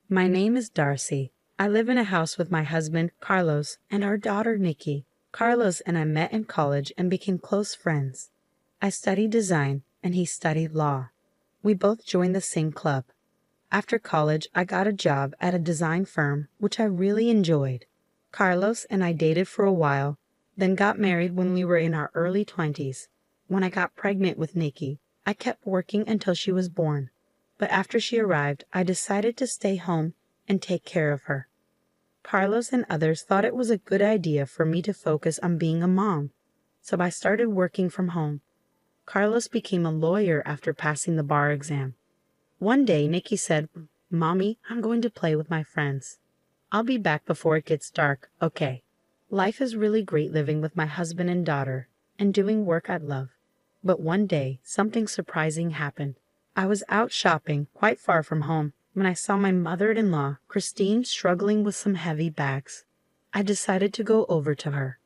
My name is Darcy. I live in a house with my husband, Carlos, and our daughter, Nikki. Carlos and I met in college and became close friends. I studied design, and he studied law. We both joined the same club. After college, I got a job at a design firm, which I really enjoyed. Carlos and I dated for a while, then got married when we were in our early 20s. When I got pregnant with Nikki, I kept working until she was born. But after she arrived, I decided to stay home and take care of her. Carlos and others thought it was a good idea for me to focus on being a mom, so I started working from home. Carlos became a lawyer after passing the bar exam. One day, Nikki said, "Mommy, I'm going to play with my friends. I'll be back before it gets dark, okay?" Life is really great living with my husband and daughter and doing work I love. But one day, something surprising happened. I was out shopping, quite far from home, when I saw my mother-in-law, Christine, struggling with some heavy bags. I decided to go over to her.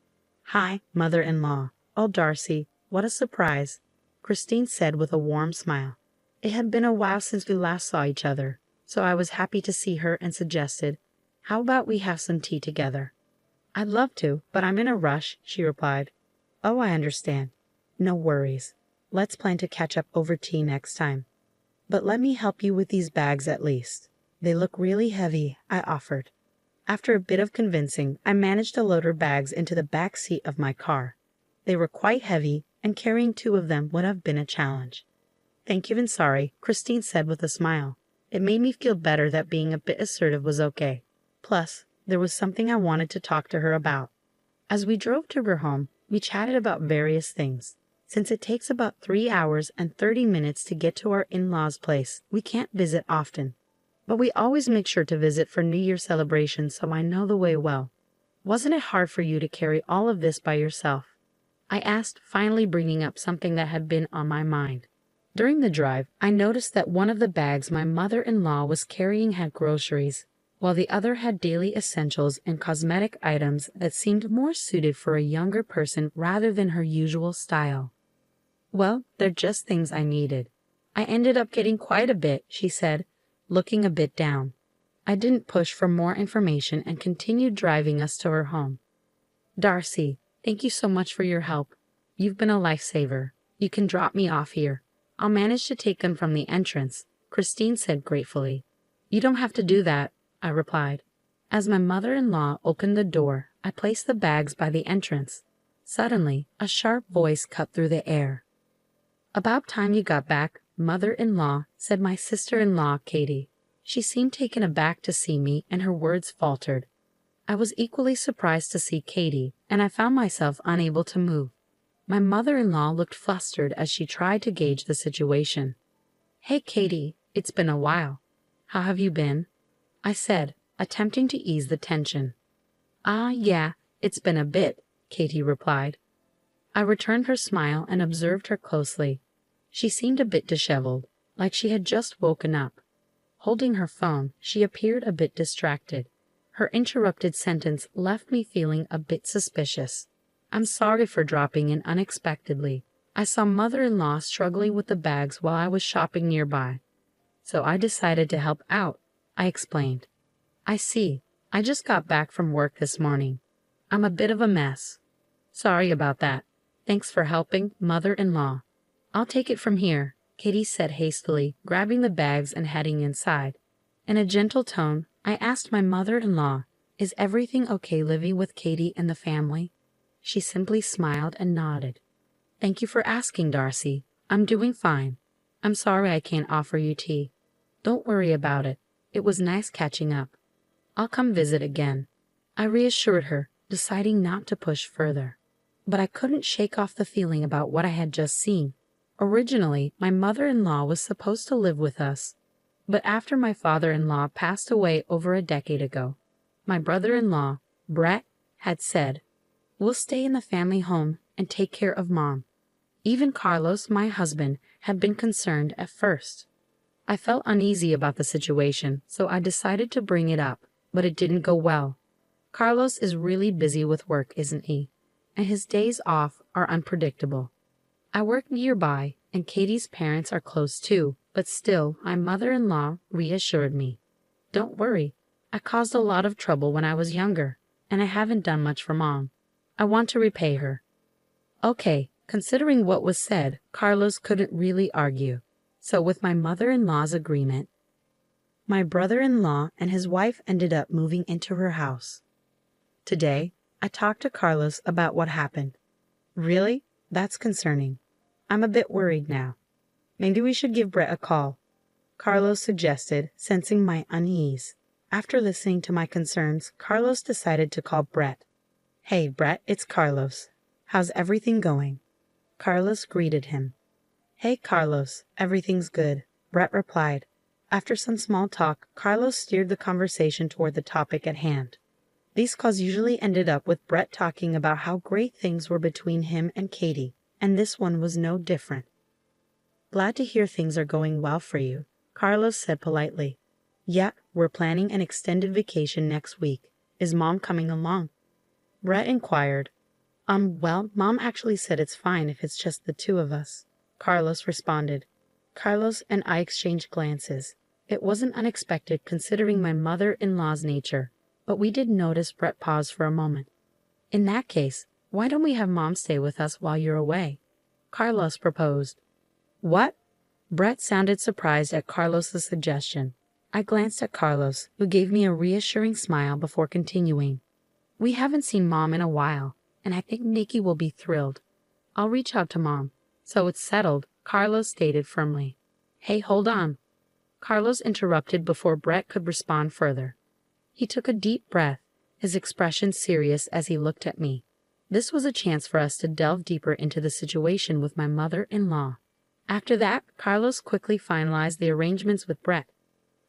"Hi, mother-in-law." "Oh, Darcy, what a surprise," Christine said with a warm smile. It had been a while since we last saw each other, so I was happy to see her and suggested, "How about we have some tea together?" "I'd love to, but I'm in a rush," she replied. "Oh, I understand. No worries. Let's plan to catch up over tea next time. But let me help you with these bags at least. They look really heavy," I offered. After a bit of convincing, I managed to load her bags into the back seat of my car. They were quite heavy, and carrying two of them would have been a challenge. "Thank you and sorry," Christine said with a smile. It made me feel better that being a bit assertive was okay. Plus, there was something I wanted to talk to her about. As we drove to her home, we chatted about various things. Since it takes about 3 hours and 30 minutes to get to our in-laws' place, we can't visit often. But we always make sure to visit for New Year celebrations, so I know the way well. "Wasn't it hard for you to carry all of this by yourself?" I asked, finally bringing up something that had been on my mind. During the drive, I noticed that one of the bags my mother-in-law was carrying had groceries, while the other had daily essentials and cosmetic items that seemed more suited for a younger person rather than her usual style. "Well, they're just things I needed. I ended up getting quite a bit," she said, looking a bit down. I didn't push for more information and continued driving us to her home. "Darcy, thank you so much for your help. You've been a lifesaver. You can drop me off here. I'll manage to take them from the entrance," Christine said gratefully. "You don't have to do that," I replied. As my mother-in-law opened the door, I placed the bags by the entrance. Suddenly, a sharp voice cut through the air. "About time you got back, mother-in-law," said my sister-in-law, Katie. She seemed taken aback to see me, and her words faltered. I was equally surprised to see Katie, and I found myself unable to move. My mother-in-law looked flustered as she tried to gauge the situation. "Hey, Katie, it's been a while. How have you been?" I said, attempting to ease the tension. Yeah, it's been a bit," Katie replied. I returned her smile and observed her closely. She seemed a bit disheveled, like she had just woken up. Holding her phone, she appeared a bit distracted. Her interrupted sentence left me feeling a bit suspicious. "I'm sorry for dropping in unexpectedly. I saw mother-in-law struggling with the bags while I was shopping nearby, so I decided to help out," I explained. "I see. I just got back from work this morning. I'm a bit of a mess. Sorry about that. Thanks for helping, mother-in-law. I'll take it from here," Katie said hastily, grabbing the bags and heading inside. In a gentle tone, I asked my mother-in-law, "Is everything okay living with Katie and the family?" She simply smiled and nodded. "Thank you for asking, Darcy. I'm doing fine. I'm sorry I can't offer you tea." "Don't worry about it. It was nice catching up. I'll come visit again," I reassured her, deciding not to push further. But I couldn't shake off the feeling about what I had just seen. Originally, my mother-in-law was supposed to live with us, but after my father-in-law passed away over a decade ago, my brother-in-law, Brett, had said, "We'll stay in the family home and take care of Mom." Even Carlos, my husband, had been concerned at first. I felt uneasy about the situation, so I decided to bring it up, but it didn't go well. Carlos is really busy with work, isn't he? And his days off are unpredictable. I work nearby, and Katie's parents are close too, but still, my mother-in-law reassured me. Don't worry. I caused a lot of trouble when I was younger, and I haven't done much for Mom. I want to repay her. Okay, considering what was said, Carlos couldn't really argue. So with my mother-in-law's agreement, my brother-in-law and his wife ended up moving into her house. Today, I talked to Carlos about what happened. Really? That's concerning. I'm a bit worried now. Maybe we should give Brett a call, Carlos suggested, sensing my unease. After listening to my concerns, Carlos decided to call Brett. Hey, Brett, it's Carlos. How's everything going? Carlos greeted him. Hey, Carlos, everything's good, Brett replied. After some small talk, Carlos steered the conversation toward the topic at hand. These calls usually ended up with Brett talking about how great things were between him and Katie, and this one was no different. Glad to hear things are going well for you, Carlos said politely. Yeah, we're planning an extended vacation next week. Is Mom coming along? Brett inquired. Well, Mom actually said it's fine if it's just the two of us, Carlos responded. Carlos and I exchanged glances. It wasn't unexpected considering my mother-in-law's nature, but we did notice Brett pause for a moment. In that case, why don't we have Mom stay with us while you're away? Carlos proposed. What? Brett sounded surprised at Carlos's suggestion. I glanced at Carlos, who gave me a reassuring smile before continuing. We haven't seen Mom in a while, and I think Nikki will be thrilled. I'll reach out to Mom. So it's settled, Carlos stated firmly. Hey, hold on. Carlos interrupted before Brett could respond further. He took a deep breath, his expression serious as he looked at me. This was a chance for us to delve deeper into the situation with my mother-in-law. After that, Carlos quickly finalized the arrangements with Brett.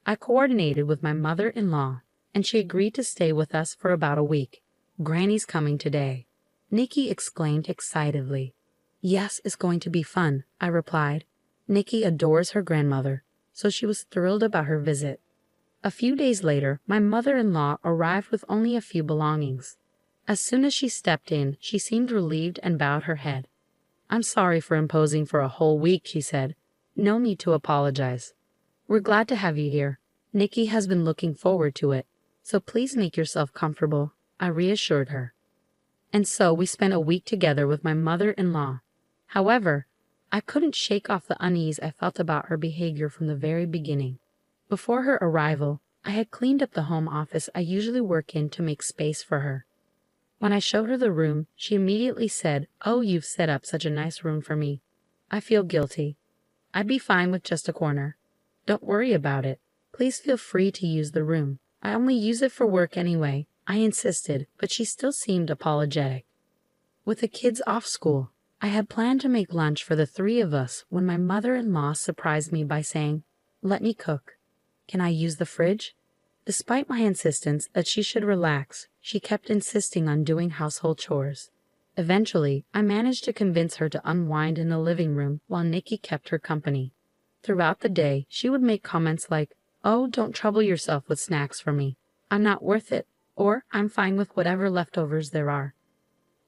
I coordinated with my mother-in-law, and she agreed to stay with us for about a week. Granny's coming today, Nikki exclaimed excitedly. Yes, it's going to be fun, I replied. Nikki adores her grandmother, so she was thrilled about her visit. A few days later, my mother-in-law arrived with only a few belongings. As soon as she stepped in, she seemed relieved and bowed her head. I'm sorry for imposing for a whole week, she said. No need to apologize. We're glad to have you here. Nikki has been looking forward to it, so please make yourself comfortable, I reassured her. And so we spent a week together with my mother-in-law. However, I couldn't shake off the unease I felt about her behavior from the very beginning. Before her arrival, I had cleaned up the home office I usually work in to make space for her. When I showed her the room, she immediately said, "Oh, you've set up such a nice room for me. I feel guilty. I'd be fine with just a corner. Don't worry about it. Please feel free to use the room. I only use it for work anyway," I insisted, but she still seemed apologetic. With the kids off school, I had planned to make lunch for the three of us when my mother-in-law surprised me by saying, "Let me cook. Can I use the fridge?" Despite my insistence that she should relax, she kept insisting on doing household chores. Eventually, I managed to convince her to unwind in the living room while Nikki kept her company. Throughout the day, she would make comments like, "Oh, don't trouble yourself with snacks for me. I'm not worth it," or "I'm fine with whatever leftovers there are.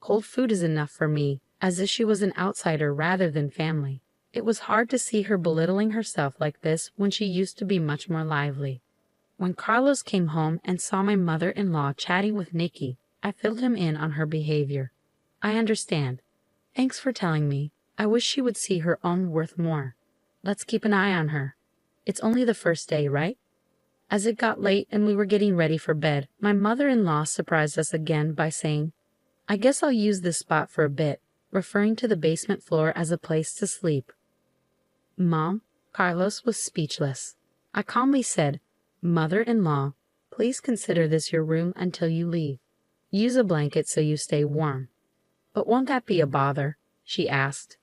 Cold food is enough for me," as if she was an outsider rather than family. It was hard to see her belittling herself like this when she used to be much more lively. When Carlos came home and saw my mother-in-law chatting with Nikki, I filled him in on her behavior. "I understand. Thanks for telling me. I wish she would see her own worth more. Let's keep an eye on her. It's only the first day, right?" As it got late and we were getting ready for bed, my mother-in-law surprised us again by saying, "I guess I'll use this spot for a bit," referring to the basement floor as a place to sleep. Mom, Carlos was speechless. I calmly said, "Mother-in-law, please consider this your room until you leave. Use a blanket so you stay warm." "But won't that be a bother?" she asked.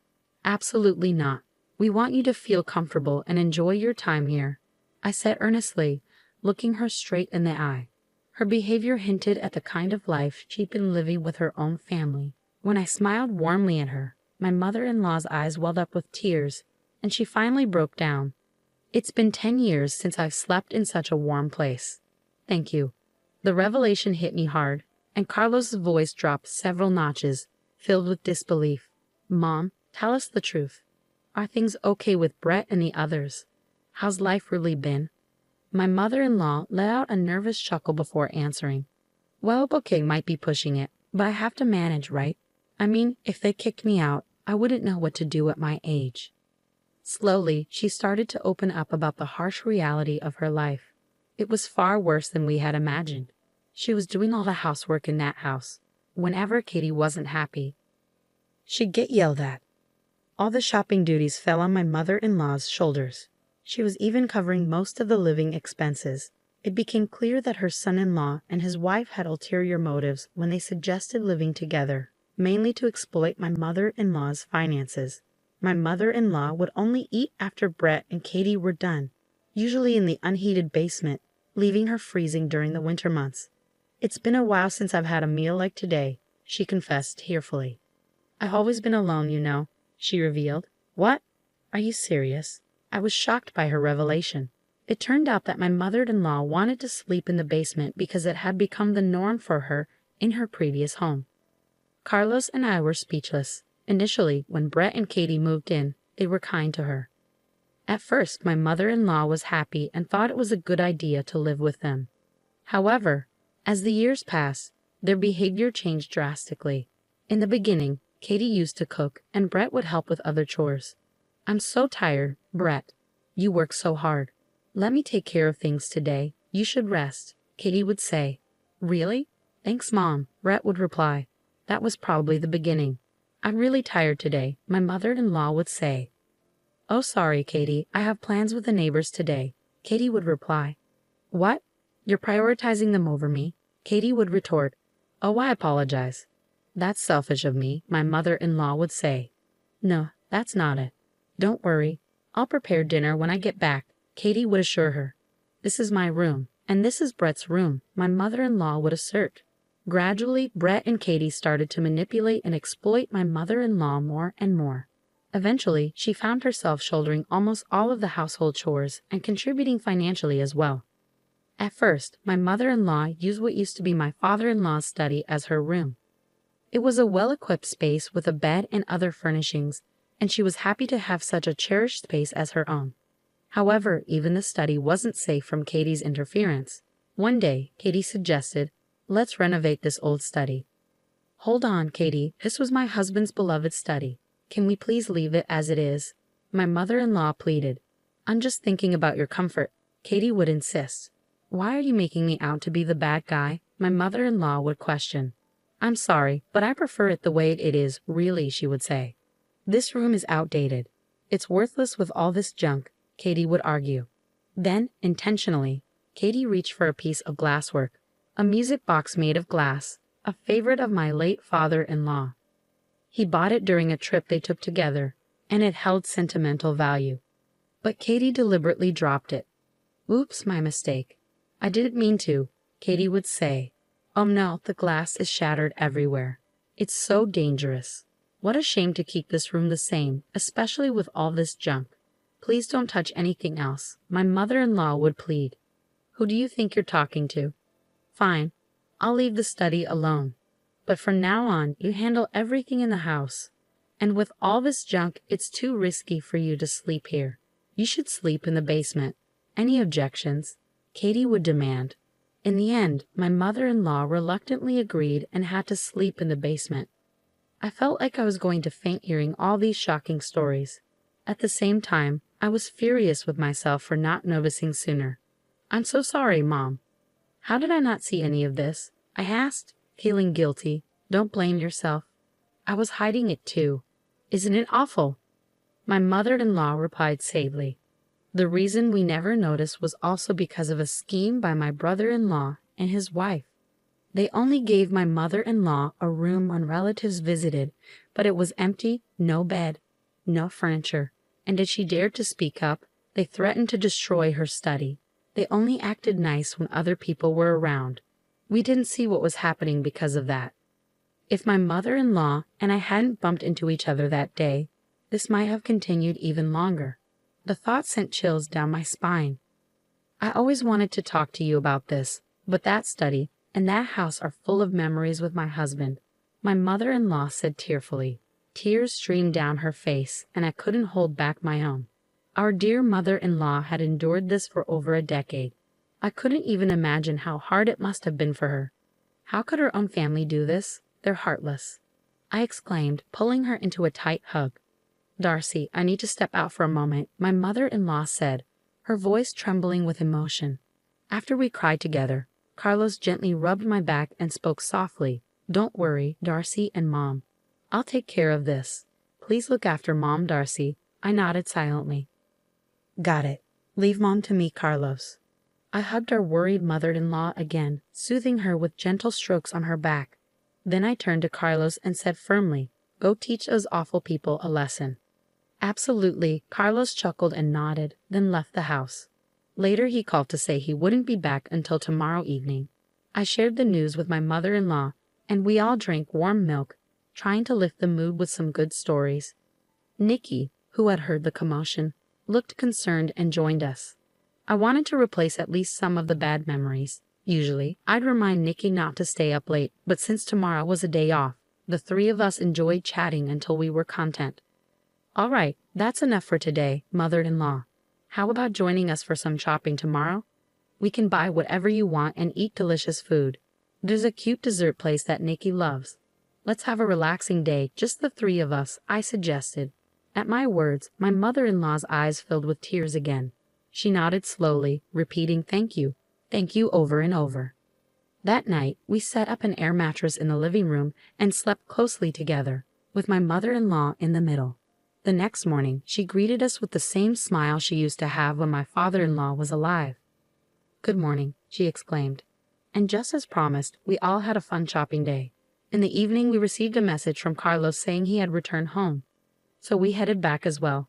"Absolutely not. We want you to feel comfortable and enjoy your time here," I said earnestly, looking her straight in the eye. Her behavior hinted at the kind of life she'd been living with her own family. When I smiled warmly at her, my mother-in-law's eyes welled up with tears, and she finally broke down. "It's been 10 years since I've slept in such a warm place. Thank you." The revelation hit me hard, and Carlos's voice dropped several notches, filled with disbelief. "Mom, tell us the truth. Are things okay with Brett and the others? How's life really been?" My mother-in-law let out a nervous chuckle before answering. Well, booking might be pushing it, but I have to manage, right? I mean, if they kicked me out, I wouldn't know what to do at my age. Slowly, she started to open up about the harsh reality of her life. It was far worse than we had imagined. She was doing all the housework in that house. Whenever Katie wasn't happy, she'd get yelled at. All the shopping duties fell on my mother-in-law's shoulders. She was even covering most of the living expenses. It became clear that her son-in-law and his wife had ulterior motives when they suggested living together, mainly to exploit my mother-in-law's finances. My mother-in-law would only eat after Brett and Katie were done, usually in the unheated basement, leaving her freezing during the winter months. It's been a while since I've had a meal like today, she confessed tearfully. I've always been alone, you know, she revealed. What? Are you serious? I was shocked by her revelation. It turned out that my mother-in-law wanted to sleep in the basement because it had become the norm for her in her previous home. Carlos and I were speechless. Initially, when Brett and Katie moved in, they were kind to her. At first, my mother-in-law was happy and thought it was a good idea to live with them. However, as the years passed, their behavior changed drastically. In the beginning, Katie used to cook and Brett would help with other chores. I'm so tired, Brett. You work so hard. Let me take care of things today. You should rest, Katie would say. Really? Thanks, Mom, Brett would reply. That was probably the beginning. I'm really tired today, my mother-in-law would say. Oh, sorry, Katie, I have plans with the neighbors today, Katie would reply. What? You're prioritizing them over me? Katie would retort. Oh, I apologize. That's selfish of me, my mother-in-law would say. No, that's not it. Don't worry. I'll prepare dinner when I get back, Katie would assure her. This is my room, and this is Brett's room, my mother-in-law would assert. Gradually, Brett and Katie started to manipulate and exploit my mother-in-law more and more. Eventually, she found herself shouldering almost all of the household chores and contributing financially as well. At first, my mother-in-law used what used to be my father-in-law's study as her room. It was a well-equipped space with a bed and other furnishings, and she was happy to have such a cherished space as her own. However, even the study wasn't safe from Katie's interference. One day, Katie suggested, let's renovate this old study. Hold on, Katie, this was my husband's beloved study. Can we please leave it as it is? My mother-in-law pleaded. I'm just thinking about your comfort, Katie would insist. Why are you making me out to be the bad guy? My mother-in-law would question. I'm sorry, but I prefer it the way it is, really, she would say. This room is outdated. It's worthless with all this junk, Katie would argue. Then, intentionally, Katie reached for a piece of glasswork, a music box made of glass, a favorite of my late father-in-law. He bought it during a trip they took together, and it held sentimental value. But Katie deliberately dropped it. Oops, my mistake. I didn't mean to, Katie would say. Oh no, the glass is shattered everywhere. It's so dangerous. What a shame to keep this room the same, especially with all this junk. Please don't touch anything else, my mother-in-law would plead. Who do you think you're talking to? Fine, I'll leave the study alone. But from now on, you handle everything in the house. And with all this junk, it's too risky for you to sleep here. You should sleep in the basement. Any objections? Katie would demand. In the end, my mother-in-law reluctantly agreed and had to sleep in the basement. I felt like I was going to faint hearing all these shocking stories. At the same time, I was furious with myself for not noticing sooner. I'm so sorry, Mom. How did I not see any of this? I asked, feeling guilty. Don't blame yourself. I was hiding it too. Isn't it awful? My mother-in-law replied sadly. The reason we never noticed was also because of a scheme by my brother-in-law and his wife. They only gave my mother-in-law a room when relatives visited, but it was empty, no bed, no furniture, and if she dared to speak up, they threatened to destroy her study. They only acted nice when other people were around. We didn't see what was happening because of that. If my mother-in-law and I hadn't bumped into each other that day, this might have continued even longer. The thought sent chills down my spine. I always wanted to talk to you about this, but that study and that house are full of memories with my husband, my mother-in-law said tearfully. Tears streamed down her face, and I couldn't hold back my own. Our dear mother-in-law had endured this for over a decade. I couldn't even imagine how hard it must have been for her. How could her own family do this? They're heartless, I exclaimed, pulling her into a tight hug. Darcy, I need to step out for a moment, my mother-in-law said, her voice trembling with emotion. After we cried together, Carlos gently rubbed my back and spoke softly. Don't worry, Darcy and Mom. I'll take care of this. Please look after Mom, Darcy. I nodded silently. Got it. Leave Mom to me, Carlos. I hugged our worried mother-in-law again, soothing her with gentle strokes on her back. Then I turned to Carlos and said firmly, Go teach those awful people a lesson. Absolutely, Carlos chuckled and nodded, then left the house. Later he called to say he wouldn't be back until tomorrow evening. I shared the news with my mother-in-law, and we all drank warm milk, trying to lift the mood with some good stories. Nikki, who had heard the commotion, looked concerned and joined us. I wanted to replace at least some of the bad memories. Usually, I'd remind Nikki not to stay up late, but since tomorrow was a day off, the three of us enjoyed chatting until we were content. All right, that's enough for today, mother-in-law. How about joining us for some shopping tomorrow? We can buy whatever you want and eat delicious food. There's a cute dessert place that Nikki loves. Let's have a relaxing day, just the three of us, I suggested. At my words, my mother-in-law's eyes filled with tears again. She nodded slowly, repeating thank you over and over. That night, we set up an air mattress in the living room and slept closely together, with my mother-in-law in the middle. The next morning, she greeted us with the same smile she used to have when my father-in-law was alive. Good morning, she exclaimed. And just as promised, we all had a fun shopping day. In the evening, we received a message from Carlos saying he had returned home. So we headed back as well.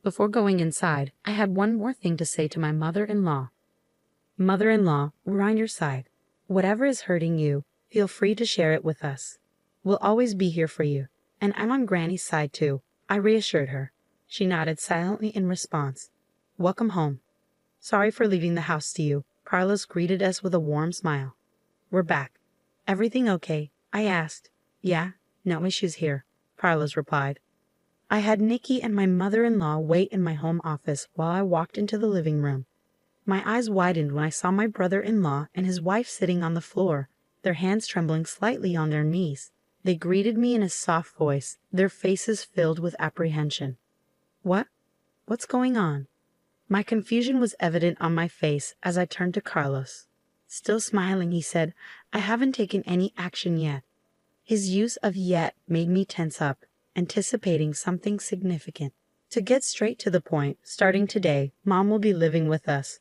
Before going inside, I had one more thing to say to my mother-in-law. Mother-in-law, we're on your side. Whatever is hurting you, feel free to share it with us. We'll always be here for you. And I'm on Granny's side too, I reassured her. She nodded silently in response. Welcome home. Sorry for leaving the house to you. Carlos greeted us with a warm smile. We're back. Everything okay? I asked. Yeah, no issues here, Carlos replied. I had Nikki and my mother-in-law wait in my home office while I walked into the living room. My eyes widened when I saw my brother-in-law and his wife sitting on the floor, their hands trembling slightly on their knees. They greeted me in a soft voice, their faces filled with apprehension. What's going on? My confusion was evident on my face as I turned to Carlos. Still smiling, he said, I haven't taken any action yet. His use of yet made me tense up, anticipating something significant. To get straight to the point, starting today, Mom will be living with us,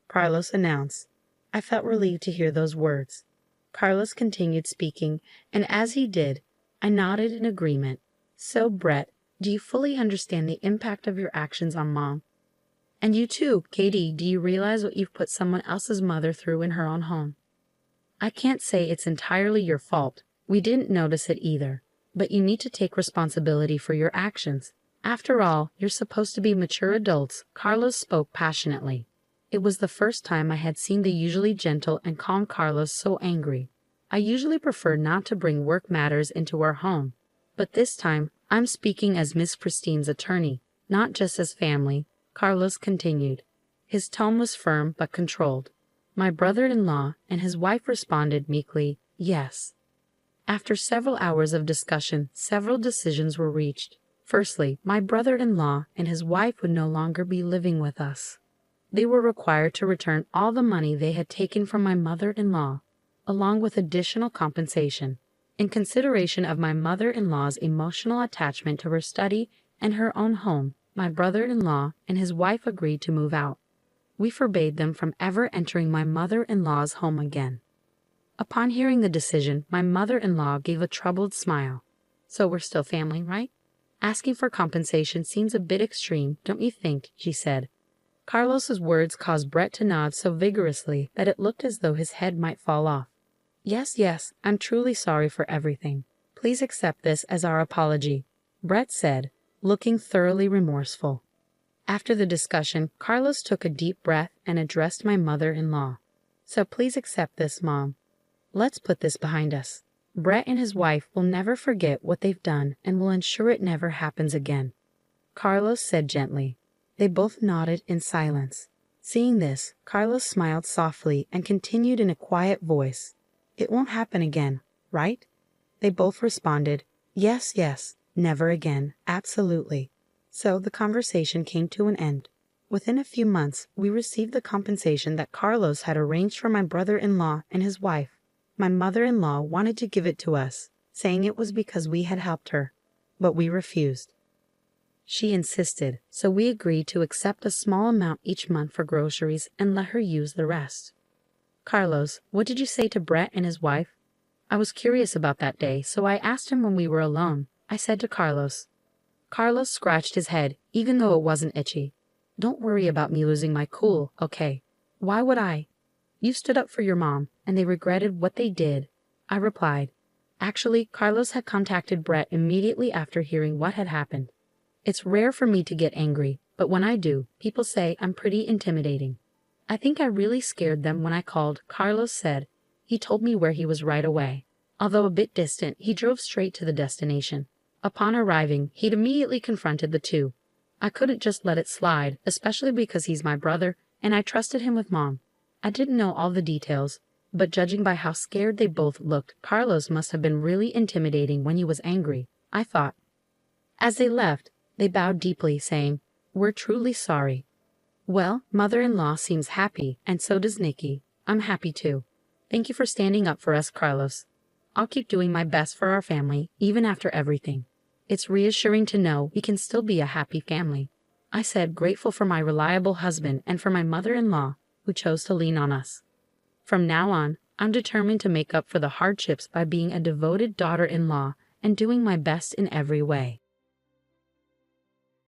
Carlos announced. I felt relieved to hear those words. Carlos continued speaking, and as he did, I nodded in agreement. So, Brett, do you fully understand the impact of your actions on Mom? And you too, Katie, do you realize what you've put someone else's mother through in her own home? I can't say it's entirely your fault. We didn't notice it either. But you need to take responsibility for your actions. After all, you're supposed to be mature adults, Carlos spoke passionately. It was the first time I had seen the usually gentle and calm Carlos so angry. I usually prefer not to bring work matters into our home. But this time, I'm speaking as Miss Christine's attorney, not just as family, Carlos continued. His tone was firm but controlled. My brother-in-law and his wife responded meekly, yes. After several hours of discussion, several decisions were reached. Firstly, my brother-in-law and his wife would no longer be living with us. They were required to return all the money they had taken from my mother-in-law, along with additional compensation. In consideration of my mother-in-law's emotional attachment to her study and her own home, my brother-in-law and his wife agreed to move out. We forbade them from ever entering my mother-in-law's home again. Upon hearing the decision, my mother-in-law gave a troubled smile. So we're still family, right? Asking for compensation seems a bit extreme, don't you think? She said. Carlos's words caused Brett to nod so vigorously that it looked as though his head might fall off. Yes, I'm truly sorry for everything. Please accept this as our apology, Brett said, looking thoroughly remorseful. After the discussion, Carlos took a deep breath and addressed my mother-in-law. So please accept this, Mom. Let's put this behind us. Brett and his wife will never forget what they've done and will ensure it never happens again, Carlos said gently. They both nodded in silence. Seeing this, Carlos smiled softly and continued in a quiet voice. It won't happen again, right? They both responded, yes, yes, never again, absolutely. So the conversation came to an end. Within a few months, we received the compensation that Carlos had arranged for my brother-in-law and his wife. My mother-in-law wanted to give it to us, saying it was because we had helped her, but we refused. She insisted, so we agreed to accept a small amount each month for groceries and let her use the rest. Carlos, what did you say to Brett and his wife? I was curious about that day, so I asked him when we were alone. I said to Carlos. Carlos scratched his head, even though it wasn't itchy. Don't worry about me losing my cool, okay? Why would I? You stood up for your mom, and they regretted what they did. I replied. Actually, Carlos had contacted Brett immediately after hearing what had happened. It's rare for me to get angry, but when I do, people say I'm pretty intimidating. I think I really scared them when I called, Carlos said. He told me where he was right away. Although a bit distant, he drove straight to the destination. Upon arriving, he'd immediately confronted the two. I couldn't just let it slide, especially because he's my brother, and I trusted him with Mom. I didn't know all the details, but judging by how scared they both looked, Carlos must have been really intimidating when he was angry, I thought. As they left, they bowed deeply, saying, We're truly sorry. Well, mother-in-law seems happy, and so does Nikki. I'm happy too. Thank you for standing up for us, Carlos. I'll keep doing my best for our family, even after everything. It's reassuring to know we can still be a happy family. I said, grateful for my reliable husband and for my mother-in-law, who chose to lean on us. From now on, I'm determined to make up for the hardships by being a devoted daughter-in-law and doing my best in every way.